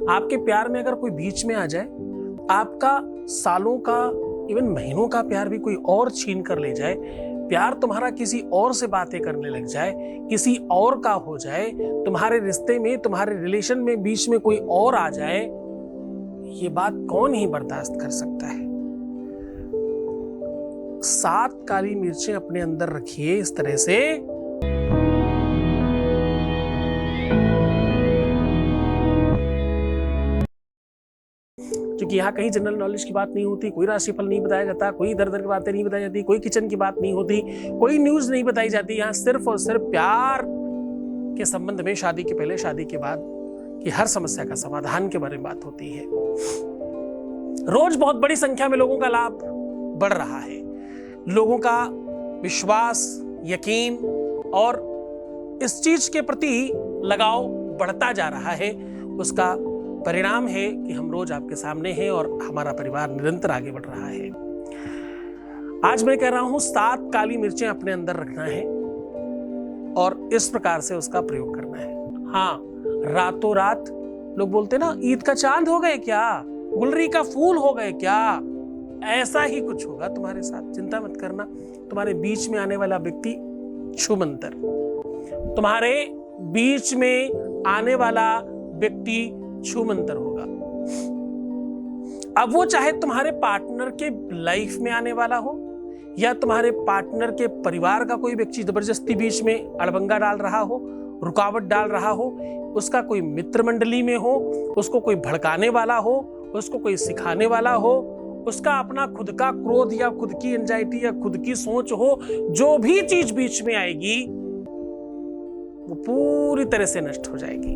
आपके प्यार में अगर कोई बीच में आ जाए, आपका सालों का इवन महीनों का प्यार भी कोई और छीन कर ले जाए, प्यार तुम्हारा किसी और से बातें करने लग जाए, किसी और का हो जाए, तुम्हारे रिश्ते में, तुम्हारे रिलेशन में बीच में कोई और आ जाए, ये बात कौन ही बर्दाश्त कर सकता है। 7 काली मिर्चें अपने अंदर रखिए इस तरह से, क्योंकि यहाँ कहीं जनरल नॉलेज की बात नहीं होती, कोई राशिफल नहीं बताया जाता, कोई इधर उधर की बातें नहीं बताई जाती, कोई किचन की बात नहीं होती, कोई न्यूज नहीं बताई जाती। यहाँ सिर्फ और सिर्फ प्यार के संबंध में, शादी के पहले, शादी के बाद की हर समस्या का समाधान के बारे में बात होती है। रोज बहुत बड़ी संख्या में लोगों का लाभ बढ़ रहा है, लोगों का विश्वास, यकीन और इस चीज के प्रति लगाव बढ़ता जा रहा है। उसका परिणाम है कि हम रोज आपके सामने हैं और हमारा परिवार निरंतर आगे बढ़ रहा है। आज मैं कह रहा हूं 7 काली मिर्चें अपने अंदर रखना है और इस प्रकार से उसका प्रयोग करना है। हाँ, रातों रात लोग बोलते ना, ईद का चांद हो गए क्या, गुलरी का फूल हो गए क्या, ऐसा ही कुछ होगा तुम्हारे साथ। चिंता मत करना, तुम्हारे बीच में आने वाला व्यक्ति छूमंतर, तुम्हारे बीच में आने वाला व्यक्ति छूमंतर होगा। अब वो चाहे तुम्हारे पार्टनर के लाइफ में आने वाला हो या तुम्हारे पार्टनर के परिवार का कोई व्यक्ति जबरदस्ती बीच में अड़बंगा डाल रहा हो, रुकावट डाल रहा हो, उसका कोई मित्र मंडली में हो, उसको कोई भड़काने वाला हो, उसको कोई सिखाने वाला हो, उसका अपना खुद का क्रोध या खुद की एंजाइटी या खुद की सोच हो, जो भी चीज बीच में आएगी वो पूरी तरह से नष्ट हो जाएगी।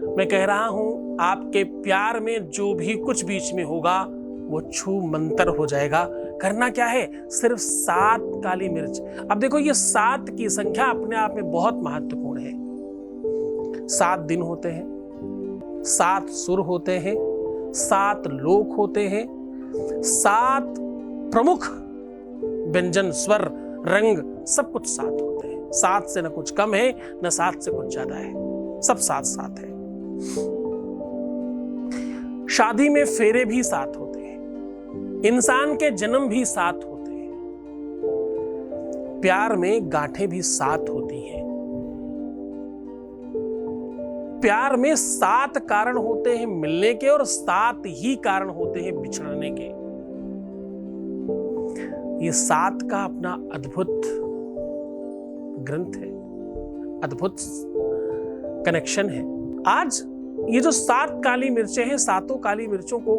मैं कह रहा हूं आपके प्यार में जो भी कुछ बीच में होगा वो छू मंतर हो जाएगा। करना क्या है, सिर्फ 7 काली मिर्च। अब देखो, ये 7 की संख्या अपने आप में बहुत महत्वपूर्ण है। 7 दिन होते हैं, 7 सुर होते हैं, 7 लोक होते हैं, 7 प्रमुख व्यंजन, स्वर, रंग, सब कुछ 7 होते हैं। 7 से न कुछ कम है, न 7 से कुछ ज्यादा है, सब 7 है। शादी में फेरे भी 7 होते हैं, इंसान के जन्म भी 7 होते हैं, प्यार में गांठें भी 7 होती हैं, प्यार में 7 कारण होते हैं मिलने के और 7 ही कारण होते हैं बिछड़ने के। ये 7 का अपना अद्भुत ग्रंथ है, अद्भुत कनेक्शन है। आज ये जो 7 काली मिर्चें हैं, 7 काली मिर्चों को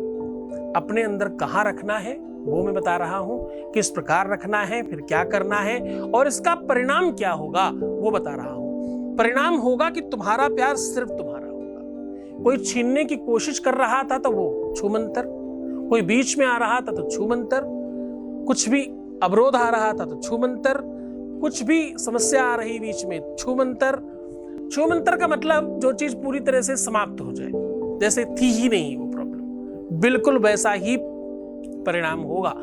अपने अंदर कहां रखना है वो मैं बता रहा हूं, किस प्रकार रखना है, फिर क्या करना है और इसका परिणाम क्या होगा वो बता रहा हूं। परिणाम होगा कि तुम्हारा प्यार सिर्फ तुम्हारा होगा। कोई छीनने की कोशिश कर रहा था तो वो छूमंतर, कोई बीच में आ रहा था तो छूमंतर, कुछ भी अवरोध आ रहा था तो छूमंतर, कुछ भी समस्या आ रही बीच में छूमंतर। छूमंतर का मतलब जो चीज पूरी तरह से समाप्त हो जाए, जैसे थी ही नहीं वो प्रॉब्लम, बिल्कुल वैसा ही परिणाम होगा।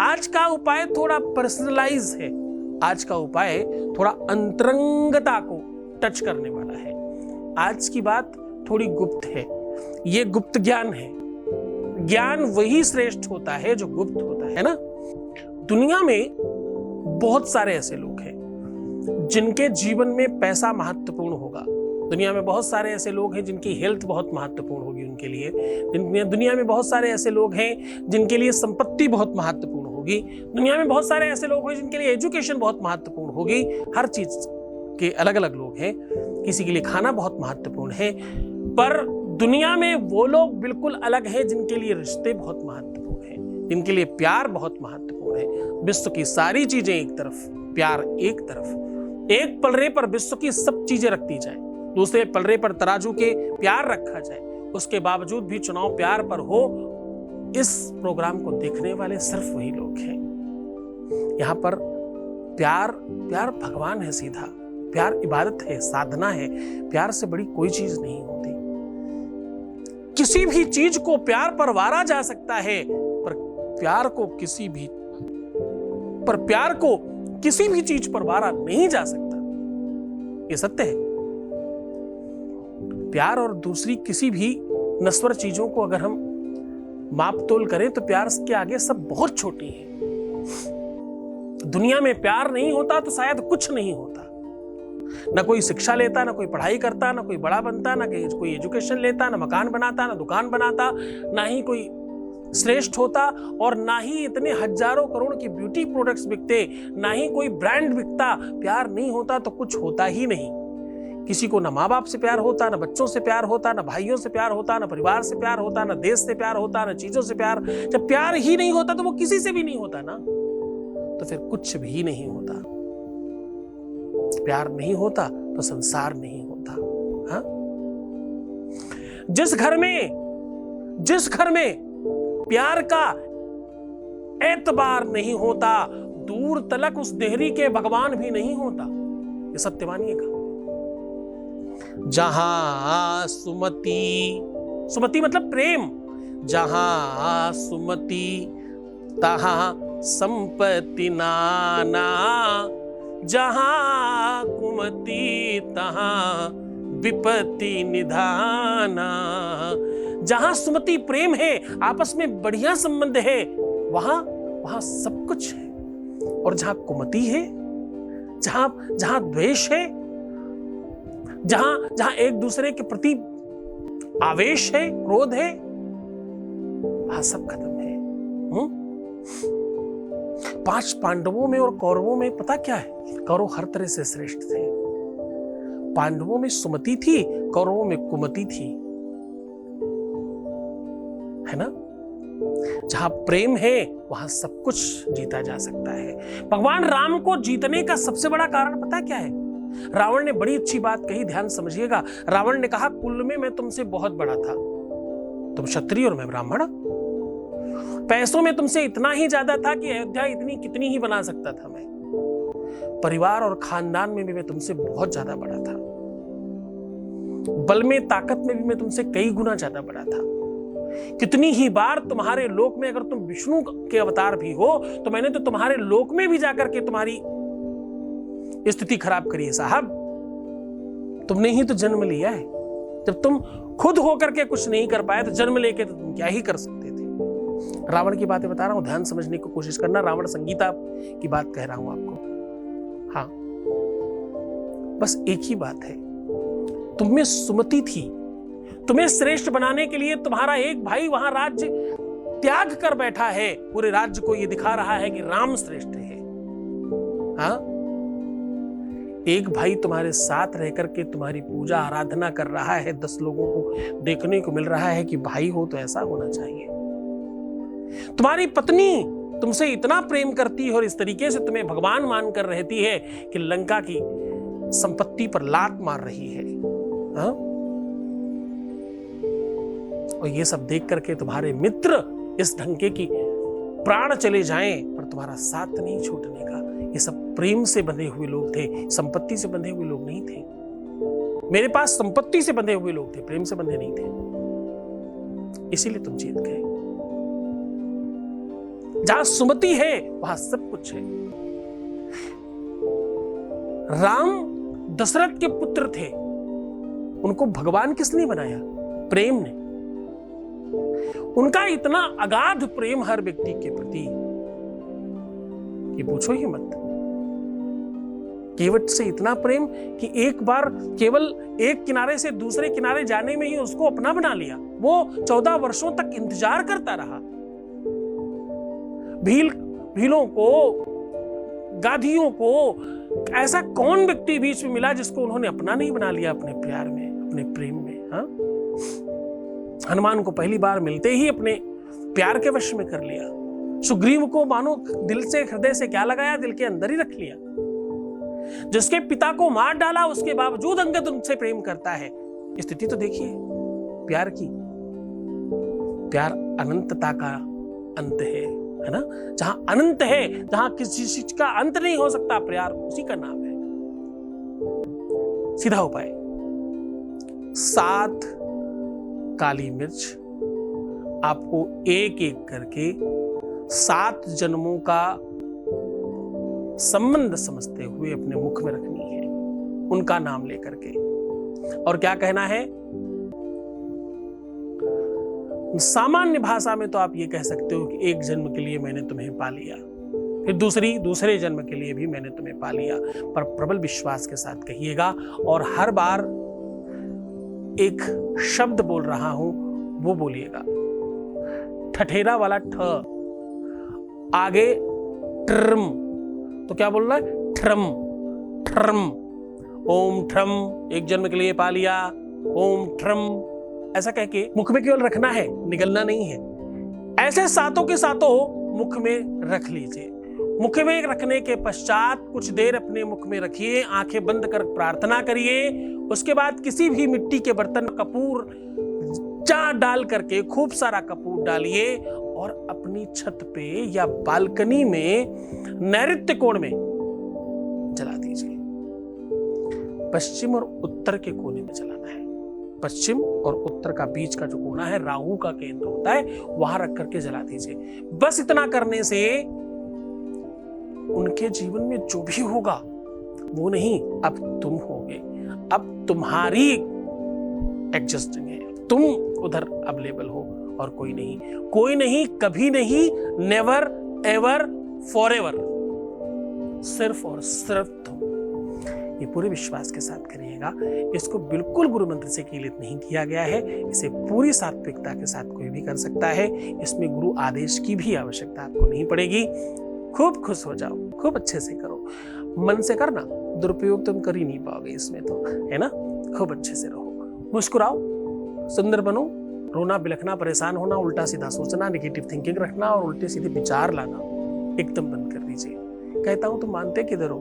आज का उपाय थोड़ा पर्सनलाइज है, आज का उपाय थोड़ा अंतरंगता को टच करने वाला है। आज की बात थोड़ी गुप्त है, ये गुप्त ज्ञान है। ज्ञान वही श्रेष्ठ होता है जो गुप्त होता है ना। दुनिया में बहुत सारे ऐसे लोग हैं जिनके जीवन में पैसा महत्वपूर्ण होगा। दुनिया में बहुत सारे ऐसे लोग हैं जिनकी हेल्थ बहुत महत्वपूर्ण होगी उनके लिए। दुनिया में बहुत सारे ऐसे लोग हैं जिनके लिए संपत्ति बहुत महत्वपूर्ण होगी। दुनिया में बहुत सारे ऐसे लोग हैं जिनके लिए एजुकेशन बहुत महत्वपूर्ण होगी। हर चीज के अलग अलग लोग हैं। किसी के लिए खाना बहुत महत्वपूर्ण है, पर दुनिया में वो लोग बिल्कुल अलग हैं जिनके लिए रिश्ते बहुत महत्वपूर्ण हैं, जिनके लिए प्यार बहुत महत्वपूर्ण है। विश्व की सारी चीजें एक तरफ, प्यार एक तरफ। एक पलड़े पर विश्व की सब चीजें रखती जाए, दूसरे पलड़े पर तराजू के प्यार रखा जाए, उसके बावजूद भी चुनाव प्यार पर हो। इस प्रोग्राम को देखने वाले सिर्फ वही लोग हैं। यहाँ पर प्यार भगवान है सीधा, प्यार इबादत है, साधना है। प्यार से बड़ी कोई चीज नहीं होती। किसी भी चीज को प्यार पर वारा जा सकता है, पर प्यार को किसी भी चीज पर वारा नहीं जा सकता। ये सत्य है। प्यार और दूसरी किसी भी नश्वर चीजों को अगर हम माप तोल करें तो प्यार के आगे सब बहुत छोटी है। दुनिया में प्यार नहीं होता तो शायद कुछ नहीं होता। ना कोई शिक्षा लेता, ना कोई पढ़ाई करता, ना कोई बड़ा बनता, ना कोई एजुकेशन लेता, ना मकान बनाता, ना दुकान बनाता, ना ही कोई श्रेष्ठ होता, और ना ही इतने हजारों करोड़ की ब्यूटी प्रोडक्ट्स बिकते, ना ही कोई ब्रांड बिकता। प्यार नहीं होता तो कुछ होता ही नहीं। किसी को ना माँ बाप से प्यार होता, ना बच्चों से प्यार होता, ना भाइयों से प्यार होता, ना परिवार से प्यार होता, ना देश से प्यार होता, ना चीजों से प्यार। जब प्यार ही नहीं होता तो वो किसी से भी नहीं होता ना, तो फिर कुछ भी नहीं होता। प्यार नहीं होता तो संसार नहीं होता। हा? जिस घर में प्यार का एतबार नहीं होता, दूर तलक उस देहरी के भगवान भी नहीं होता। ये सत्य मानिएगा। जहां सुमति मतलब प्रेम, जहां सुमति तहां संपत्ति नाना, जहां कुमति तहां विपत्ति निधाना। जहां सुमति प्रेम है, आपस में बढ़िया संबंध है, वहां सब कुछ है। और जहां कुमति है, जहां द्वेष है, जहां एक दूसरे के प्रति आवेश है, क्रोध है, वहां सब खत्म है। 5 पांडवों में और कौरवों में पता क्या है? कौरव हर तरह से श्रेष्ठ थे। पांडवों में सुमति थी, कौरवों में कुमति थी, है ना। जहां प्रेम है वहां सब कुछ जीता जा सकता है। भगवान राम को जीतने का सबसे बड़ा कारण पता क्या है? रावण ने बड़ी अच्छी बात कही, ध्यान समझिएगा। रावण ने कहा, कुल में मैं तुमसे बहुत बड़ा था, तुम क्षत्रिय और मैं ब्राह्मण। पैसों में तुमसे इतना ही ज्यादा था कि अयोध्या इतनी कितनी ही बना सकता था मैं। परिवार और खानदान में भी मैं तुमसे बहुत ज्यादा बड़ा था। बल में, ताकत में भी मैं तुमसे कई गुना ज्यादा बड़ा था। कितनी ही बार तुम्हारे लोक में, अगर तुम विष्णु के अवतार भी हो, तो मैंने तो तुम्हारे लोक में भी जाकर के तुम्हारी स्थिति खराब करी है साहब। तुमने ही तो जन्म लिया है। जब तुम खुद होकर के कुछ नहीं कर पाए तो जन्म लेके तो तुम क्या ही कर सकते थे। रावण की बातें बता रहा हूं, ध्यान समझने की कोशिश करना। रावण संगीता की बात कह रहा हूं आपको। हाँ, बस एक ही बात है, तुम में सुमति थी। तुम्हें श्रेष्ठ बनाने के लिए तुम्हारा एक भाई वहां राज्य त्याग कर बैठा है, पूरे राज्य को यह दिखा रहा है कि राम श्रेष्ठ है। हाँ, एक भाई तुम्हारे साथ रह करके तुम्हारी पूजा आराधना कर रहा है, 10 लोगों को देखने को मिल रहा है कि भाई हो तो ऐसा होना चाहिए। तुम्हारी पत्नी तुमसे इतना प्रेम करती है और इस तरीके से तुम्हें भगवान मानकर रहती है कि लंका की संपत्ति पर लात मार रही है। हा? और ये सब देख करके तुम्हारे मित्र इस ढंगे की प्राण चले जाएं पर तुम्हारा साथ नहीं छूटने का। ये सब प्रेम से बंधे हुए लोग थे, संपत्ति से बंधे हुए लोग नहीं थे। मेरे पास संपत्ति से बंधे हुए लोग थे, प्रेम से बंधे नहीं थे। इसीलिए तुम जीत गए। जहां सुमति है वहां सब कुछ है। राम दशरथ के पुत्र थे, उनको भगवान किसने बनाया? प्रेम ने। उनका इतना अगाध प्रेम हर व्यक्ति के प्रति कि पूछो ही मत। केवट से इतना प्रेम कि एक बार केवल एक किनारे से दूसरे किनारे जाने में ही उसको अपना बना लिया। वो 14 वर्षों तक इंतजार करता रहा। भीलों को, गाधियों को, ऐसा कौन व्यक्ति बीच में मिला जिसको उन्होंने अपना नहीं बना लिया अपने प्यार में, अपने प्रेम में। हाँ, हनुमान को पहली बार मिलते ही अपने प्यार के वश में कर लिया। सुग्रीव को मानो दिल से, हृदय से क्या लगाया, दिल के अंदर ही रख लिया। जिसके पिता को मार डाला उसके बावजूद अंगद उनसे प्रेम करता है। स्थिति तो देखिए प्यार की। प्यार अनंतता का अंत है ना। जहां अनंत है, जहां किसी चीज का अंत नहीं हो सकता, प्यार उसी का नाम है। सीधा उपाय, 7 काली मिर्च आपको एक एक करके 7 जन्मों का संबंध समझते हुए अपने मुख में रखनी है, उनका नाम लेकर के। और क्या कहना है? सामान्य भाषा में तो आप ये कह सकते हो कि एक जन्म के लिए मैंने तुम्हें पा लिया, फिर दूसरे जन्म के लिए भी मैंने तुम्हें पा लिया, पर प्रबल विश्वास के साथ कहिएगा। और हर बार एक शब्द बोल रहा हूं वो बोलिएगा, ठठेरा वाला ठ, आगे ट्रम, तो क्या बोल रहा है, ट्रम ट्रम। ओम ट्रम, एक जन्म के लिए पा लिया, ओम ट्रम, ऐसा कह के मुख में केवल रखना है, निगलना नहीं है। ऐसे सातों के सातों मुख में रख लीजिए। मुख में रखने के पश्चात कुछ देर अपने मुख में रखिए, आंखें बंद कर प्रार्थना करिए। उसके बाद किसी भी मिट्टी के बर्तन कपूर डाल करके, खूब सारा कपूर डालिए और अपनी छत पे या बालकनी में नैऋत्य कोण में जला दीजिए। पश्चिम और उत्तर के कोने में जलाना है। पश्चिम और उत्तर का बीच का जो कोना है, राहु का केंद्र होता है, वहां रख करके जला दीजिए। बस इतना करने से उनके जीवन में जो भी होगा वो नहीं, अब तुम होगे, अब तुम्हारी एडजस्टिंग है, तुम उधर अवेलेबल हो और कोई नहीं, कभी नहीं, नेवर एवर फॉरएवर, सिर्फ और सिर्फ तुम। ये पूरे विश्वास के साथ करिएगा। इसको बिल्कुल गुरु मंत्र से कीलित नहीं किया गया है, इसे पूरी सात्विकता के साथ कोई भी कर सकता है। इसमें गुरु आदेश की भी आवश्यकता आपको नहीं पड़ेगी। खूब खुश हो जाओ, खूब अच्छे से करो, मन से करना, दुरुपयोग तुम कर ही नहीं पाओगे इसमें, तो है ना। खूब अच्छे से रहो, मुस्कुराओ, सुंदर बनो। रोना, बिलखना, परेशान होना, उल्टा सीधा सोचना, नेगेटिव थिंकिंग रखना और उल्टे सीधे विचार लाना एकदम बंद कर दीजिए। कहता हूं तुम मानते किधर हो?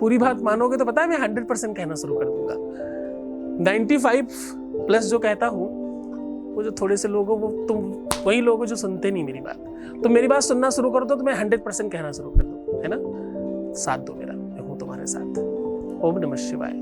पूरी बात मानोगे तो पता है मैं 100% कहना शुरू कर दूंगा। 95+ जो कहता हूं, वो जो थोड़े से लोग हो, वो तुम वही लोग हो जो सुनते नहीं मेरी बात। तो मेरी बात सुनना शुरू कर दो तो मैं 100% कहना शुरू कर दूं, है ना। साथ दो मेरा, मैं हूं तुम्हारे साथ। ओम नमः शिवाय।